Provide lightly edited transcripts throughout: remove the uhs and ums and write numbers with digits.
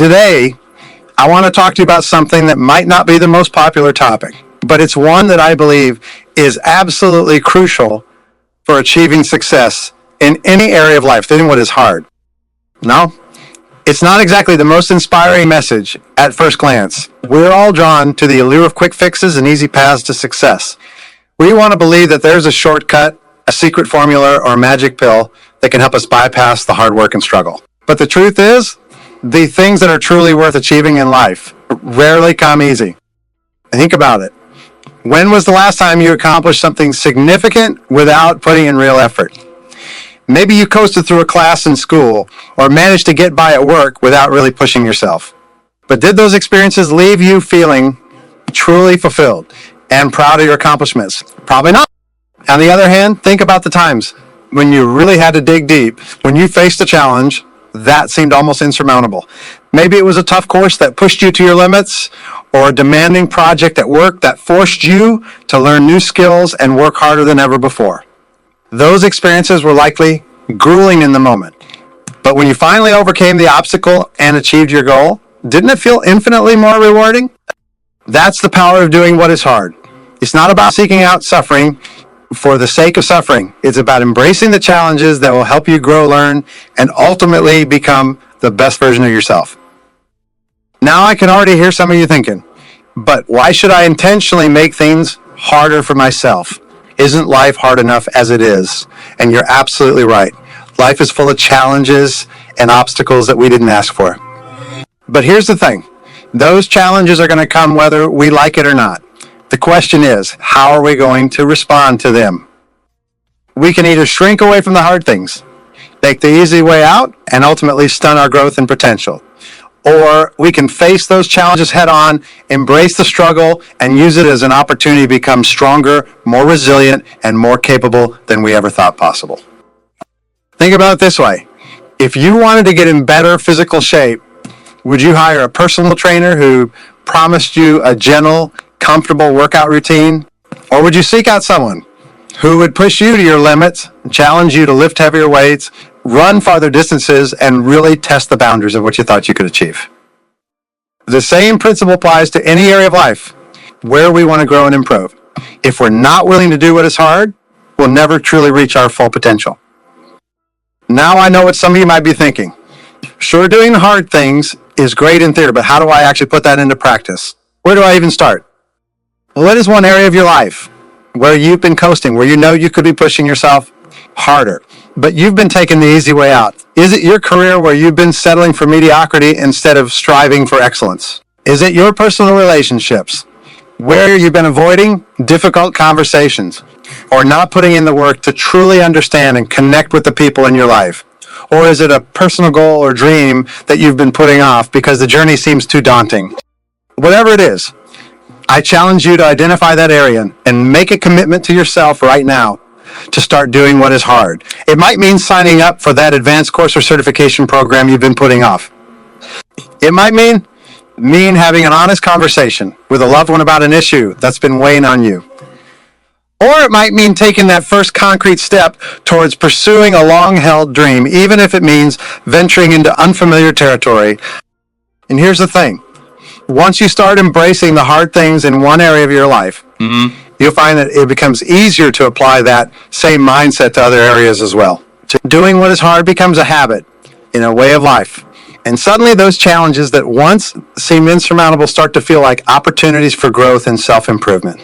Today, I want to talk to you about something that might not be the most popular topic, but it's one that I believe is absolutely crucial for achieving success in any area of life, doing what is hard. No, it's not exactly the most inspiring message at first glance. We're all drawn to the allure of quick fixes and easy paths to success. We want to believe that there's a shortcut, a secret formula, or a magic pill that can help us bypass the hard work and struggle. But the truth is, the things that are truly worth achieving in life rarely come easy. Think about it. When was the last time you accomplished something significant without putting in real effort? Maybe you coasted through a class in school or managed to get by at work without really pushing yourself. But did those experiences leave you feeling truly fulfilled and proud of your accomplishments? Probably not. On the other hand, think about the times when you really had to dig deep, when you faced a challenge that seemed almost insurmountable. Maybe it was a tough course that pushed you to your limits, or a demanding project at work that forced you to learn new skills and work harder than ever before. Those experiences were likely grueling in the moment. But when you finally overcame the obstacle and achieved your goal, didn't it feel infinitely more rewarding? That's the power of doing what is hard. It's not about seeking out suffering for the sake of suffering. It's about embracing the challenges that will help you grow, learn, and ultimately become the best version of yourself. Now I can already hear some of you thinking, but why should I intentionally make things harder for myself? Isn't life hard enough as it is? And you're absolutely right. Life is full of challenges and obstacles that we didn't ask for. But here's the thing. Those challenges are going to come whether we like it or not. The question is, how are we going to respond to them? We can either shrink away from the hard things, take the easy way out, and ultimately stun our growth and potential. Or we can face those challenges head on, embrace the struggle, and use it as an opportunity to become stronger, more resilient, and more capable than we ever thought possible. Think about it this way. If you wanted to get in better physical shape, would you hire a personal trainer who promised you a gentle, comfortable workout routine? Or would you seek out someone who would push you to your limits, challenge you to lift heavier weights, run farther distances, and really test the boundaries of what you thought you could achieve? The same principle applies to any area of life where we want to grow and improve. If we're not willing to do what is hard, we'll never truly reach our full potential. Now I know what some of you might be thinking. Sure, doing hard things is great in theory, but how do I actually put that into practice? Where do I even start? Well, what is one area of your life where you've been coasting, where you know you could be pushing yourself harder, but you've been taking the easy way out? Is it your career where you've been settling for mediocrity instead of striving for excellence? Is it your personal relationships where you've been avoiding difficult conversations or not putting in the work to truly understand and connect with the people in your life? Or is it a personal goal or dream that you've been putting off because the journey seems too daunting? Whatever it is, I challenge you to identify that area and make a commitment to yourself right now to start doing what is hard. It might mean signing up for that advanced course or certification program you've been putting off. It might mean having an honest conversation with a loved one about an issue that's been weighing on you. Or it might mean taking that first concrete step towards pursuing a long-held dream, even if it means venturing into unfamiliar territory. And here's the thing. Once you start embracing the hard things in one area of your life, you'll find that it becomes easier to apply that same mindset to other areas as well. Doing what is hard becomes a habit, in a way of life. And suddenly those challenges that once seemed insurmountable start to feel like opportunities for growth and self-improvement.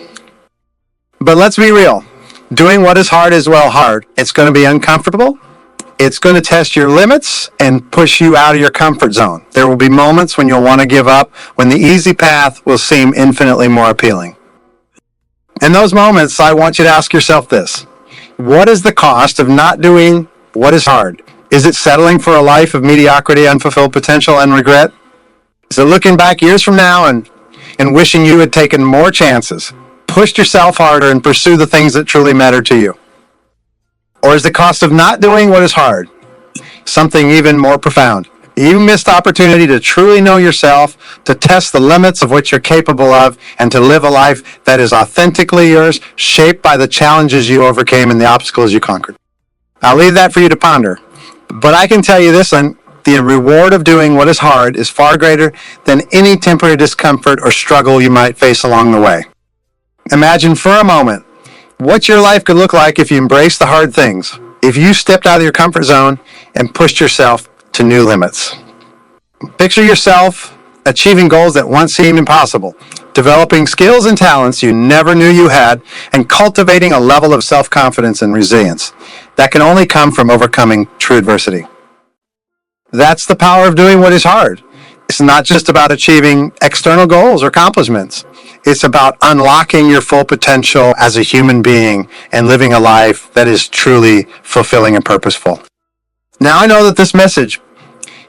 But let's be real. Doing what is hard is hard. It's going to be uncomfortable. It's going to test your limits and push you out of your comfort zone. There will be moments when you'll want to give up, when the easy path will seem infinitely more appealing. In those moments, I want you to ask yourself this. What is the cost of not doing what is hard? Is it settling for a life of mediocrity, unfulfilled potential, and regret? Is it looking back years from now and wishing you had taken more chances, pushed yourself harder, and pursued the things that truly matter to you? Or is the cost of not doing what is hard something even more profound? You missed opportunity to truly know yourself, to test the limits of what you're capable of, and to live a life that is authentically yours, shaped by the challenges you overcame and the obstacles you conquered. I'll leave that for you to ponder. But I can tell you this The reward of doing what is hard is far greater than any temporary discomfort or struggle you might face along the way. Imagine for a moment what your life could look like if you embraced the hard things, if you stepped out of your comfort zone and pushed yourself to new limits. Picture yourself achieving goals that once seemed impossible, developing skills and talents you never knew you had, and cultivating a level of self-confidence and resilience that can only come from overcoming true adversity. That's the power of doing what is hard. It's not just about achieving external goals or accomplishments. It's about unlocking your full potential as a human being and living a life that is truly fulfilling and purposeful. Now, I know that this message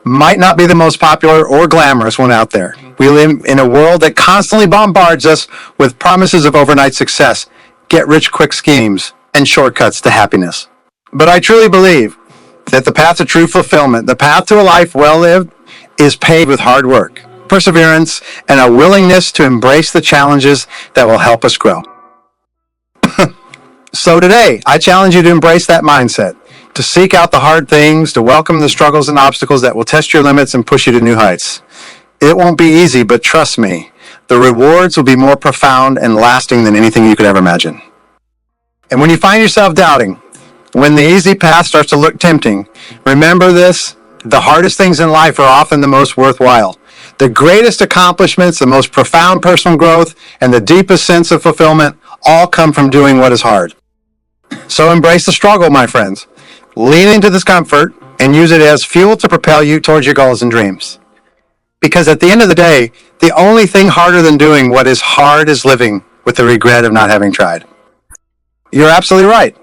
might not be the most popular or glamorous one out there. We live in a world that constantly bombards us with promises of overnight success, get-rich-quick schemes, and shortcuts to happiness. But I truly believe that the path to true fulfillment, the path to a life well lived, is paved with hard work, perseverance, and a willingness to embrace the challenges that will help us grow. So today, I challenge you to embrace that mindset, to seek out the hard things, to welcome the struggles and obstacles that will test your limits and push you to new heights. It won't be easy, but trust me, the rewards will be more profound and lasting than anything you could ever imagine. And when you find yourself doubting, when the easy path starts to look tempting, remember this: the hardest things in life are often the most worthwhile. The greatest accomplishments, the most profound personal growth, and the deepest sense of fulfillment all come from doing what is hard. So embrace the struggle, my friends. Lean into discomfort and use it as fuel to propel you towards your goals and dreams. Because at the end of the day, the only thing harder than doing what is hard is living with the regret of not having tried. You're absolutely right.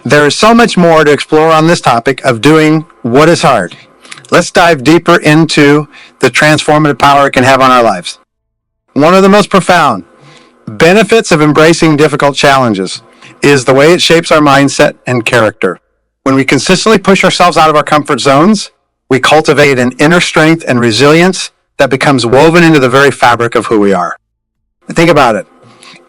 There is so much more to explore on this topic of doing what is hard. Let's dive deeper into the transformative power it can have on our lives. One of the most profound benefits of embracing difficult challenges is the way it shapes our mindset and character. When we consistently push ourselves out of our comfort zones, we cultivate an inner strength and resilience that becomes woven into the very fabric of who we are. Think about it.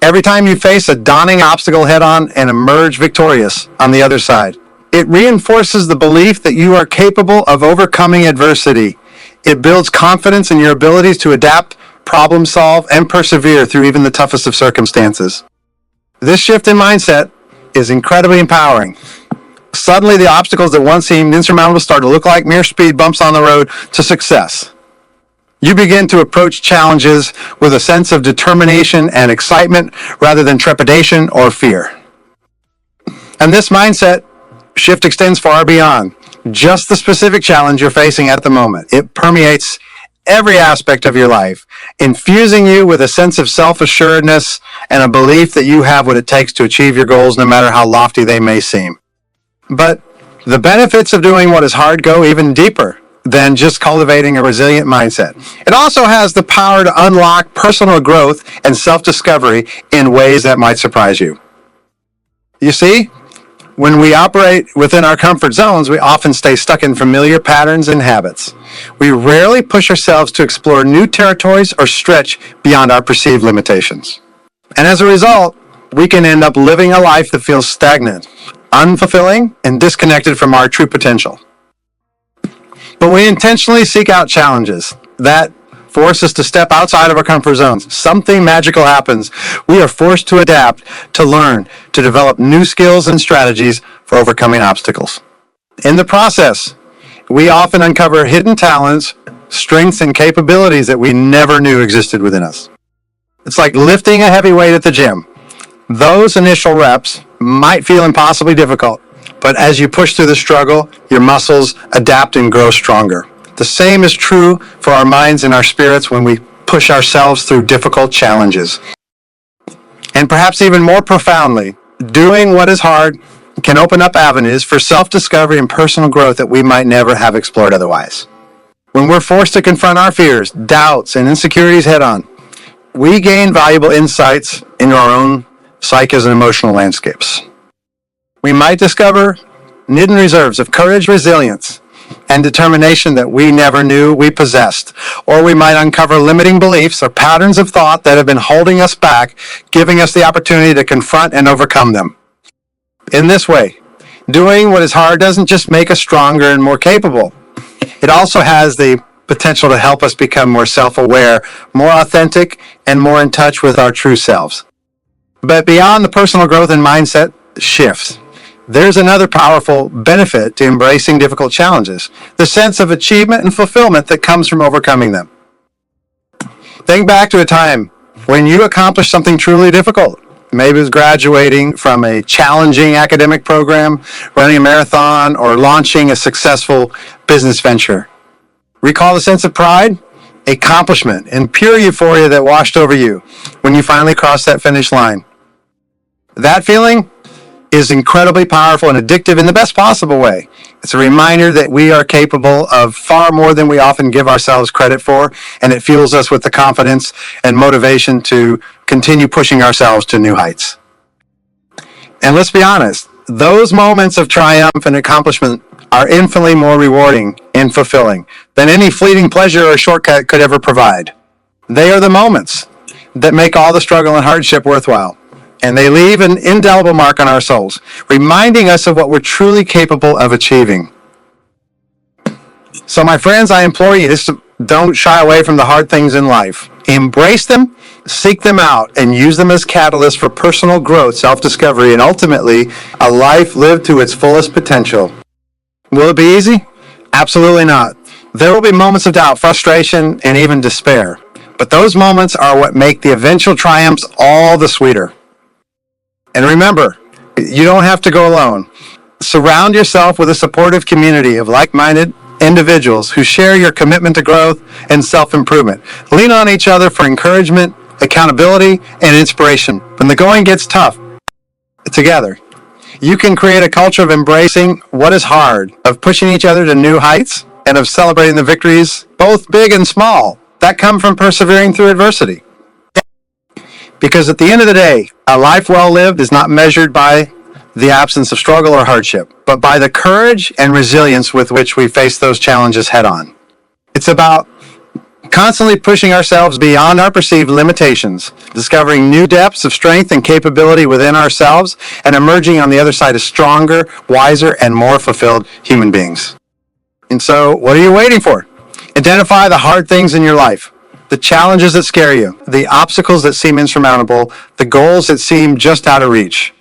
Every time you face a daunting obstacle head-on and emerge victorious on the other side, it reinforces the belief that you are capable of overcoming adversity. It builds confidence in your abilities to adapt, problem solve, and persevere through even the toughest of circumstances. This shift in mindset is incredibly empowering. Suddenly, the obstacles that once seemed insurmountable start to look like mere speed bumps on the road to success. You begin to approach challenges with a sense of determination and excitement rather than trepidation or fear. And this mindset shift extends far beyond just the specific challenge you're facing at the moment. It permeates every aspect of your life, infusing you with a sense of self-assuredness and a belief that you have what it takes to achieve your goals, no matter how lofty they may seem. But the benefits of doing what is hard go even deeper than just cultivating a resilient mindset. It also has the power to unlock personal growth and self-discovery in ways that might surprise you. You see, when we operate within our comfort zones, we often stay stuck in familiar patterns and habits. We rarely push ourselves to explore new territories or stretch beyond our perceived limitations. And as a result, we can end up living a life that feels stagnant, unfulfilling, and disconnected from our true potential. But we intentionally seek out challenges that force us to step outside of our comfort zones. Something magical happens. We are forced to adapt, to learn, to develop new skills and strategies for overcoming obstacles. In the process, we often uncover hidden talents, strengths, and capabilities that we never knew existed within us. It's like lifting a heavy weight at the gym. Those initial reps might feel impossibly difficult, but as you push through the struggle, your muscles adapt and grow stronger. The same is true for our minds and our spirits when we push ourselves through difficult challenges. And perhaps even more profoundly, doing what is hard can open up avenues for self-discovery and personal growth that we might never have explored otherwise. When we're forced to confront our fears, doubts, and insecurities head-on, we gain valuable insights into our own psyches and emotional landscapes. We might discover hidden reserves of courage, resilience, and determination that we never knew we possessed. Or we might uncover limiting beliefs or patterns of thought that have been holding us back, giving us the opportunity to confront and overcome them. In this way, doing what is hard doesn't just make us stronger and more capable. It also has the potential to help us become more self-aware, more authentic, and more in touch with our true selves. But beyond the personal growth and mindset shifts, there's another powerful benefit to embracing difficult challenges, the sense of achievement and fulfillment that comes from overcoming them. Think back to a time when you accomplished something truly difficult. Maybe it was graduating from a challenging academic program, running a marathon, or launching a successful business venture. Recall the sense of pride, accomplishment, and pure euphoria that washed over you when you finally crossed that finish line. That feeling is incredibly powerful and addictive in the best possible way. It's a reminder that we are capable of far more than we often give ourselves credit for, and it fuels us with the confidence and motivation to continue pushing ourselves to new heights. And let's be honest, those moments of triumph and accomplishment are infinitely more rewarding and fulfilling than any fleeting pleasure or shortcut could ever provide. They are the moments that make all the struggle and hardship worthwhile. And they leave an indelible mark on our souls, reminding us of what we're truly capable of achieving. So my friends, I implore you, just don't shy away from the hard things in life. Embrace them, seek them out, and use them as catalysts for personal growth, self-discovery, and ultimately a life lived to its fullest potential. Will it be easy? Absolutely not. There will be moments of doubt, frustration, and even despair. But those moments are what make the eventual triumphs all the sweeter. And remember, you don't have to go alone. Surround yourself with a supportive community of like-minded individuals who share your commitment to growth and self-improvement. Lean on each other for encouragement, accountability, and inspiration. When the going gets tough, together, you can create a culture of embracing what is hard, of pushing each other to new heights, and of celebrating the victories, both big and small, that come from persevering through adversity. Because at the end of the day, a life well lived is not measured by the absence of struggle or hardship, but by the courage and resilience with which we face those challenges head on. It's about constantly pushing ourselves beyond our perceived limitations, discovering new depths of strength and capability within ourselves, and emerging on the other side as stronger, wiser, and more fulfilled human beings. And so, what are you waiting for? Identify the hard things in your life. The challenges that scare you, the obstacles that seem insurmountable, the goals that seem just out of reach.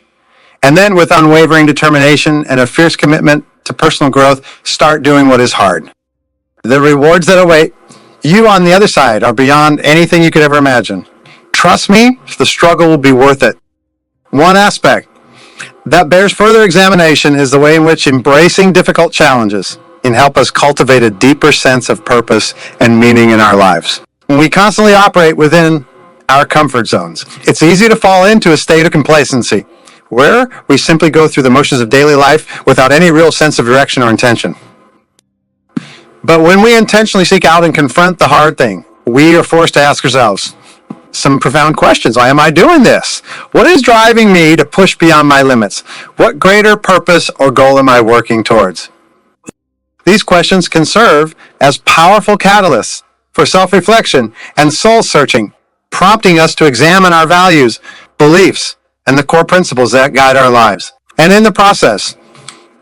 And then with unwavering determination and a fierce commitment to personal growth, start doing what is hard. The rewards that await you on the other side are beyond anything you could ever imagine. Trust me, the struggle will be worth it. One aspect that bears further examination is the way in which embracing difficult challenges can help us cultivate a deeper sense of purpose and meaning in our lives. When we constantly operate within our comfort zones, it's easy to fall into a state of complacency, where we simply go through the motions of daily life without any real sense of direction or intention. But when we intentionally seek out and confront the hard thing, we are forced to ask ourselves some profound questions. Why am I doing this? What is driving me to push beyond my limits? What greater purpose or goal am I working towards? These questions can serve as powerful catalysts for self-reflection and soul-searching, prompting us to examine our values, beliefs, and the core principles that guide our lives. And in the process,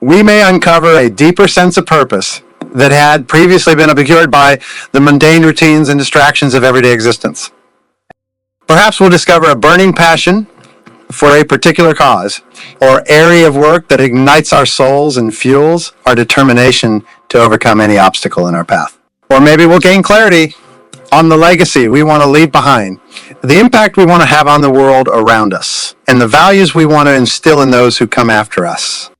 we may uncover a deeper sense of purpose that had previously been obscured by the mundane routines and distractions of everyday existence. Perhaps we'll discover a burning passion for a particular cause or area of work that ignites our souls and fuels our determination to overcome any obstacle in our path. Or maybe we'll gain clarity on the legacy we want to leave behind, the impact we want to have on the world around us, and the values we want to instill in those who come after us.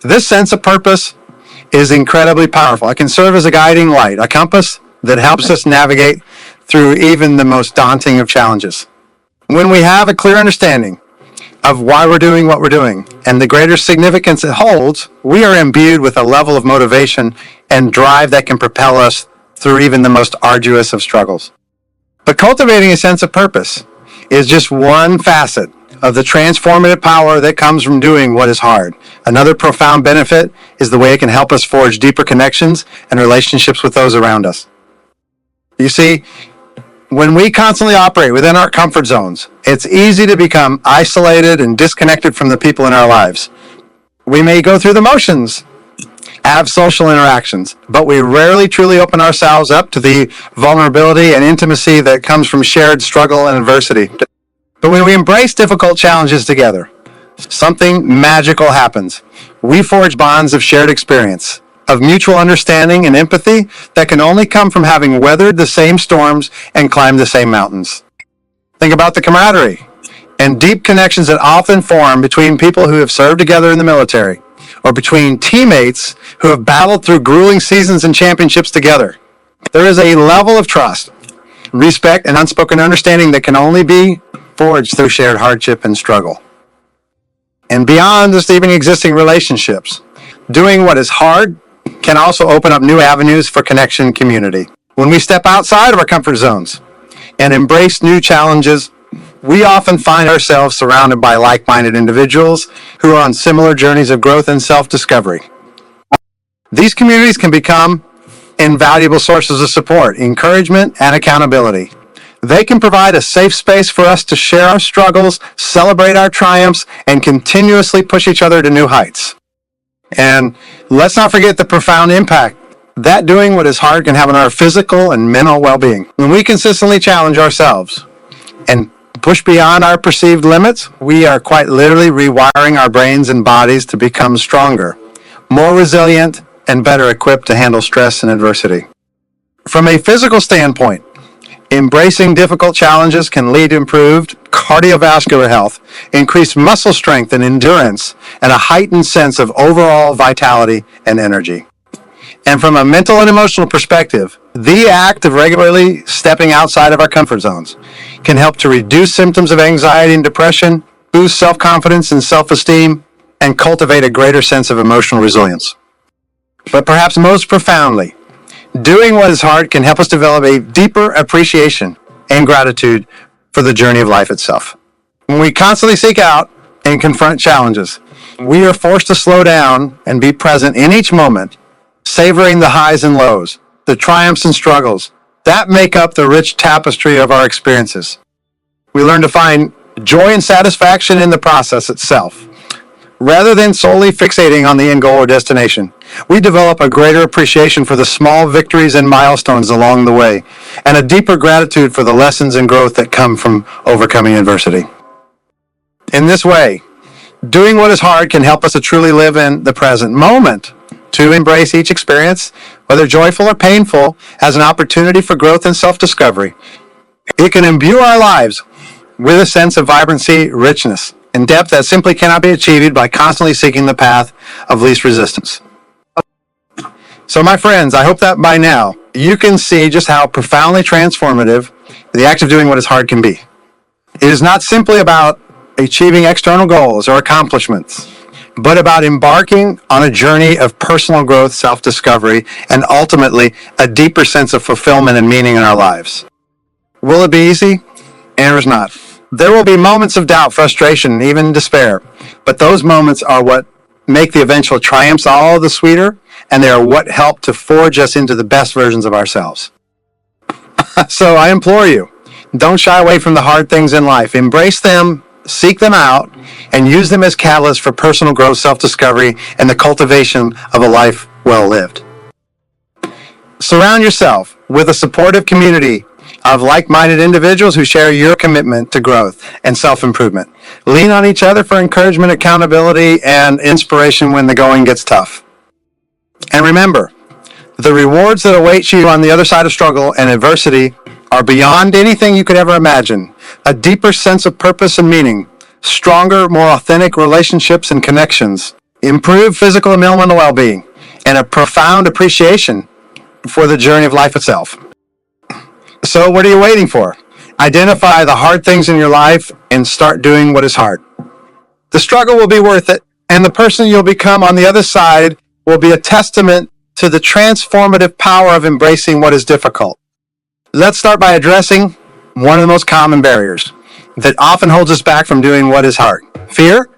This sense of purpose is incredibly powerful. It can serve as a guiding light, a compass that helps us navigate through even the most daunting of challenges. When we have a clear understanding of why we're doing what we're doing and the greater significance it holds, we are imbued with a level of motivation and drive that can propel us through even the most arduous of struggles. But cultivating a sense of purpose is just one facet of the transformative power that comes from doing what is hard. Another profound benefit is the way it can help us forge deeper connections and relationships with those around us. You see, when we constantly operate within our comfort zones, it's easy to become isolated and disconnected from the people in our lives. We may go through the motions have social interactions, but we rarely truly open ourselves up to the vulnerability and intimacy that comes from shared struggle and adversity. But when we embrace difficult challenges together, something magical happens. We forge bonds of shared experience, of mutual understanding and empathy that can only come from having weathered the same storms and climbed the same mountains. Think about the camaraderie and deep connections that often form between people who have served together in the military, or between teammates who have battled through grueling seasons and championships together. There is a level of trust, respect, and unspoken understanding that can only be forged through shared hardship and struggle. And beyond just even existing relationships, doing what is hard can also open up new avenues for connection and community. When we step outside of our comfort zones and embrace new challenges, we often find ourselves surrounded by like-minded individuals who are on similar journeys of growth and self-discovery. These communities can become invaluable sources of support, encouragement, and accountability. They can provide a safe space for us to share our struggles, celebrate our triumphs, and continuously push each other to new heights. And let's not forget the profound impact that doing what is hard can have on our physical and mental well-being. When we consistently challenge ourselves and push beyond our perceived limits, we are quite literally rewiring our brains and bodies to become stronger, more resilient, and better equipped to handle stress and adversity. From a physical standpoint, embracing difficult challenges can lead to improved cardiovascular health, increased muscle strength and endurance, and a heightened sense of overall vitality and energy. And from a mental and emotional perspective, the act of regularly stepping outside of our comfort zones can help to reduce symptoms of anxiety and depression, boost self-confidence and self-esteem, and cultivate a greater sense of emotional resilience. But perhaps most profoundly, doing what is hard can help us develop a deeper appreciation and gratitude for the journey of life itself. When we constantly seek out and confront challenges, we are forced to slow down and be present in each moment, savoring the highs and lows, the triumphs and struggles that make up the rich tapestry of our experiences. We learn to find joy and satisfaction in the process itself. Rather than solely fixating on the end goal or destination, we develop a greater appreciation for the small victories and milestones along the way, and a deeper gratitude for the lessons and growth that come from overcoming adversity. In this way, doing what is hard can help us to truly live in the present moment, to embrace each experience, whether joyful or painful, as an opportunity for growth and self-discovery. It can imbue our lives with a sense of vibrancy, richness, and depth that simply cannot be achieved by constantly seeking the path of least resistance. So my friends, I hope that by now you can see just how profoundly transformative the act of doing what is hard can be. It is not simply about achieving external goals or accomplishments, but about embarking on a journey of personal growth, self-discovery, and ultimately a deeper sense of fulfillment and meaning in our lives. Will it be easy? Answer is not. There will be moments of doubt, frustration, even despair, but those moments are what make the eventual triumphs all the sweeter, and they are what help to forge us into the best versions of ourselves. So I implore you, don't shy away from the hard things in life. Embrace them, seek them out, and use them as catalysts for personal growth, self-discovery, and the cultivation of a life well lived. Surround yourself with a supportive community of like-minded individuals who share your commitment to growth and self-improvement. Lean on each other for encouragement, accountability, and inspiration when the going gets tough. And remember, the rewards that await you on the other side of struggle and adversity are beyond anything you could ever imagine. A deeper sense of purpose and meaning, stronger, more authentic relationships and connections, improved physical and mental well-being, and a profound appreciation for the journey of life itself. So what are you waiting for? Identify the hard things in your life and start doing what is hard. The struggle will be worth it, and the person you'll become on the other side will be a testament to the transformative power of embracing what is difficult. Let's start by addressing one of the most common barriers that often holds us back from doing what is hard. Fear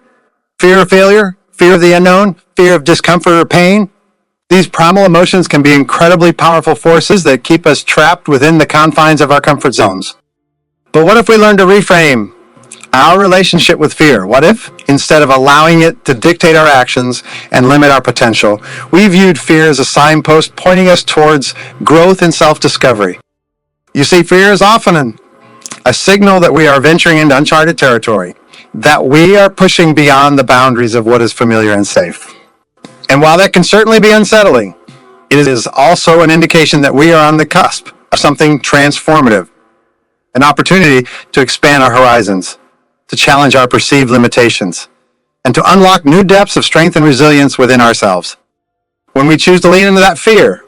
of failure, fear of the unknown, fear of discomfort or pain. These primal emotions can be incredibly powerful forces that keep us trapped within the confines of our comfort zones. But what if we learn to reframe our relationship with fear. What if, instead of allowing it to dictate our actions and limit our potential, we viewed fear as a signpost pointing us towards growth and self-discovery? You see, fear is often a signal that we are venturing into uncharted territory, that we are pushing beyond the boundaries of what is familiar and safe. And while that can certainly be unsettling, it is also an indication that we are on the cusp of something transformative, an opportunity to expand our horizons, to challenge our perceived limitations, and to unlock new depths of strength and resilience within ourselves. When we choose to lean into that fear,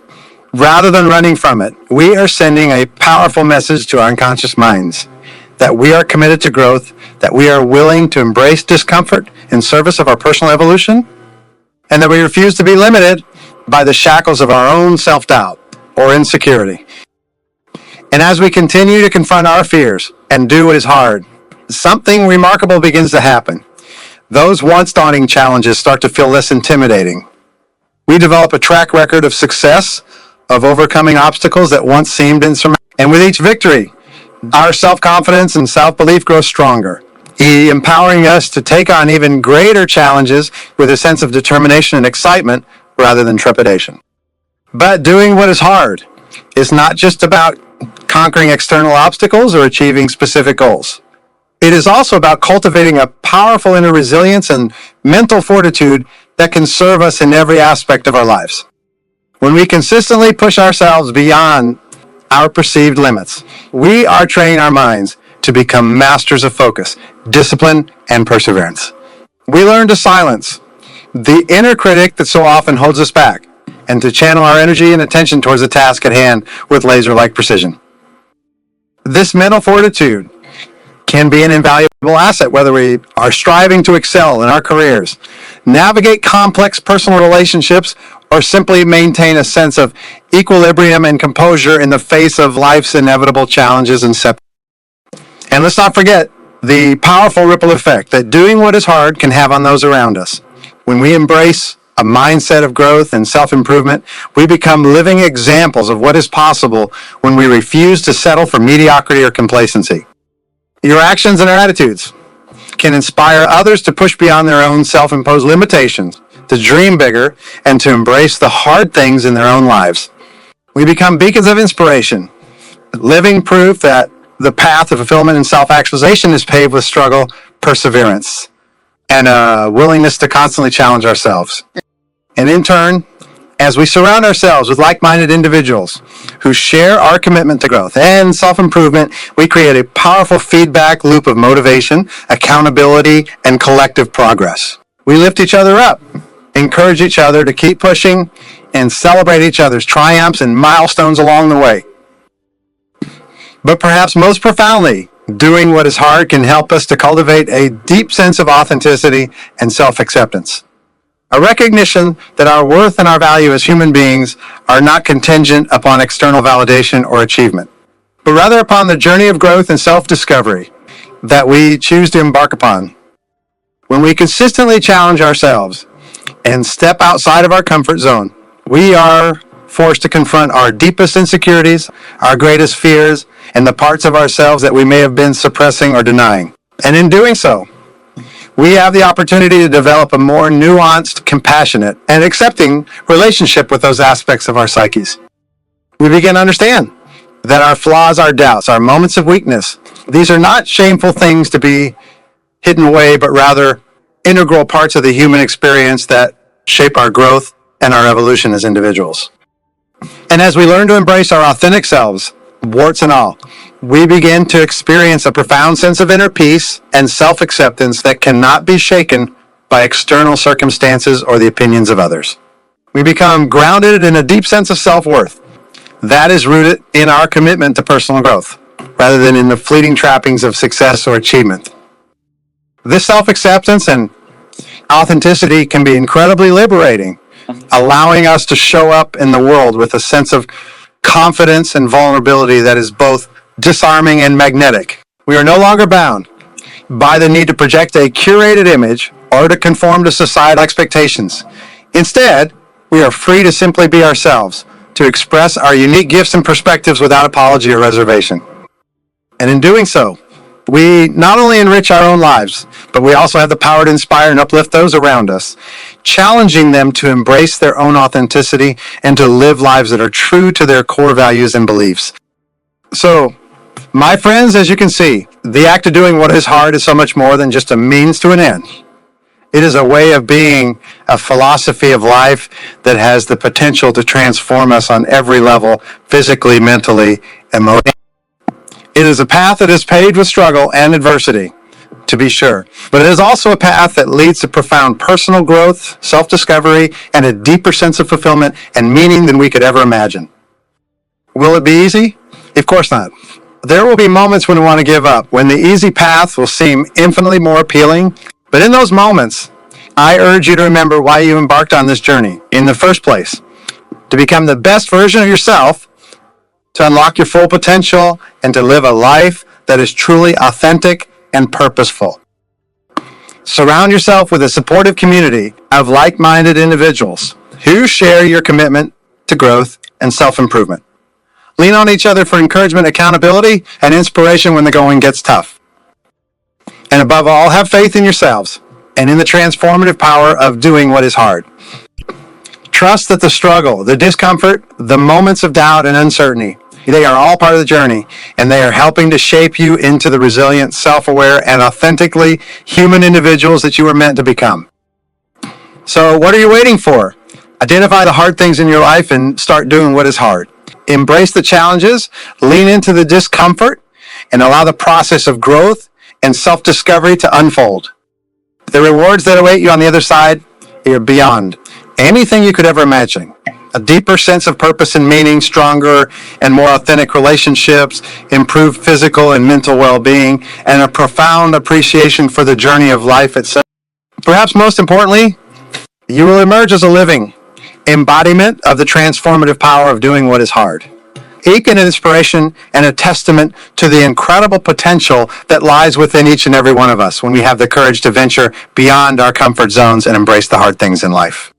rather than running from it, we are sending a powerful message to our unconscious minds that we are committed to growth, that we are willing to embrace discomfort in service of our personal evolution, and that we refuse to be limited by the shackles of our own self-doubt or insecurity. And as we continue to confront our fears and do what is hard, something remarkable begins to happen. Those once daunting challenges start to feel less intimidating. We develop a track record of success, of overcoming obstacles that once seemed insurmountable. And with each victory, our self-confidence and self-belief grow stronger, empowering us to take on even greater challenges with a sense of determination and excitement rather than trepidation. But doing what is hard is not just about conquering external obstacles or achieving specific goals. It is also about cultivating a powerful inner resilience and mental fortitude that can serve us in every aspect of our lives. When we consistently push ourselves beyond our perceived limits, we are training our minds to become masters of focus, discipline, and perseverance. We learn to silence the inner critic that so often holds us back and to channel our energy and attention towards the task at hand with laser-like precision. This mental fortitude can be an invaluable asset whether we are striving to excel in our careers, navigate complex personal relationships, or simply maintain a sense of equilibrium and composure in the face of life's inevitable challenges and setbacks. And let's not forget the powerful ripple effect that doing what is hard can have on those around us. When we embrace a mindset of growth and self-improvement, we become living examples of what is possible when we refuse to settle for mediocrity or complacency. Your actions and our attitudes can inspire others to push beyond their own self-imposed limitations, to dream bigger, and to embrace the hard things in their own lives. We become beacons of inspiration, living proof that the path of fulfillment and self-actualization is paved with struggle, perseverance, and a willingness to constantly challenge ourselves. And in turn, as we surround ourselves with like-minded individuals who share our commitment to growth and self-improvement, we create a powerful feedback loop of motivation, accountability, and collective progress. We lift each other up, encourage each other to keep pushing, and celebrate each other's triumphs and milestones along the way. But perhaps most profoundly, doing what is hard can help us to cultivate a deep sense of authenticity and self-acceptance. A recognition that our worth and our value as human beings are not contingent upon external validation or achievement, but rather upon the journey of growth and self-discovery that we choose to embark upon. When we consistently challenge ourselves and step outside of our comfort zone, we are forced to confront our deepest insecurities, our greatest fears, and the parts of ourselves that we may have been suppressing or denying. And in doing so, we have the opportunity to develop a more nuanced, compassionate, and accepting relationship with those aspects of our psyches. We begin to understand that our flaws, our doubts, our moments of weakness, these are not shameful things to be hidden away, but rather integral parts of the human experience that shape our growth and our evolution as individuals. And as we learn to embrace our authentic selves, warts and all, we begin to experience a profound sense of inner peace and self-acceptance that cannot be shaken by external circumstances or the opinions of others. We become grounded in a deep sense of self-worth that is rooted in our commitment to personal growth, rather than in the fleeting trappings of success or achievement. This self-acceptance and authenticity can be incredibly liberating, allowing us to show up in the world with a sense of confidence and vulnerability that is both disarming and magnetic. We are no longer bound by the need to project a curated image or to conform to societal expectations. Instead, we are free to simply be ourselves, to express our unique gifts and perspectives without apology or reservation. And in doing so, We not only enrich our own lives, but we also have the power to inspire and uplift those around us, challenging them to embrace their own authenticity and to live lives that are true to their core values and beliefs. So, my friends, as you can see, the act of doing what is hard is so much more than just a means to an end. It is a way of being, a philosophy of life that has the potential to transform us on every level, physically, mentally, emotionally. It is a path that is paved with struggle and adversity, to be sure, but it is also a path that leads to profound personal growth, self-discovery, and a deeper sense of fulfillment and meaning than we could ever imagine. Will it be easy? Of course not. There will be moments when we want to give up, when the easy path will seem infinitely more appealing, but in those moments, I urge you to remember why you embarked on this journey in the first place, to become the best version of yourself, to unlock your full potential, and to live a life that is truly authentic and purposeful. Surround yourself with a supportive community of like-minded individuals who share your commitment to growth and self-improvement. Lean on each other for encouragement, accountability, and inspiration when the going gets tough. And above all, have faith in yourselves and in the transformative power of doing what is hard. Trust that the struggle, the discomfort, the moments of doubt and uncertainty, they are all part of the journey, and they are helping to shape you into the resilient, self-aware, and authentically human individuals that you were meant to become. So what are you waiting for? Identify the hard things in your life and start doing what is hard. Embrace the challenges, lean into the discomfort, and allow the process of growth and self-discovery to unfold. The rewards that await you on the other side are beyond anything you could ever imagine. A deeper sense of purpose and meaning, stronger and more authentic relationships, improved physical and mental well-being, and a profound appreciation for the journey of life itself. Perhaps most importantly, you will emerge as a living embodiment of the transformative power of doing what is hard. An inspiration and a testament to the incredible potential that lies within each and every one of us when we have the courage to venture beyond our comfort zones and embrace the hard things in life.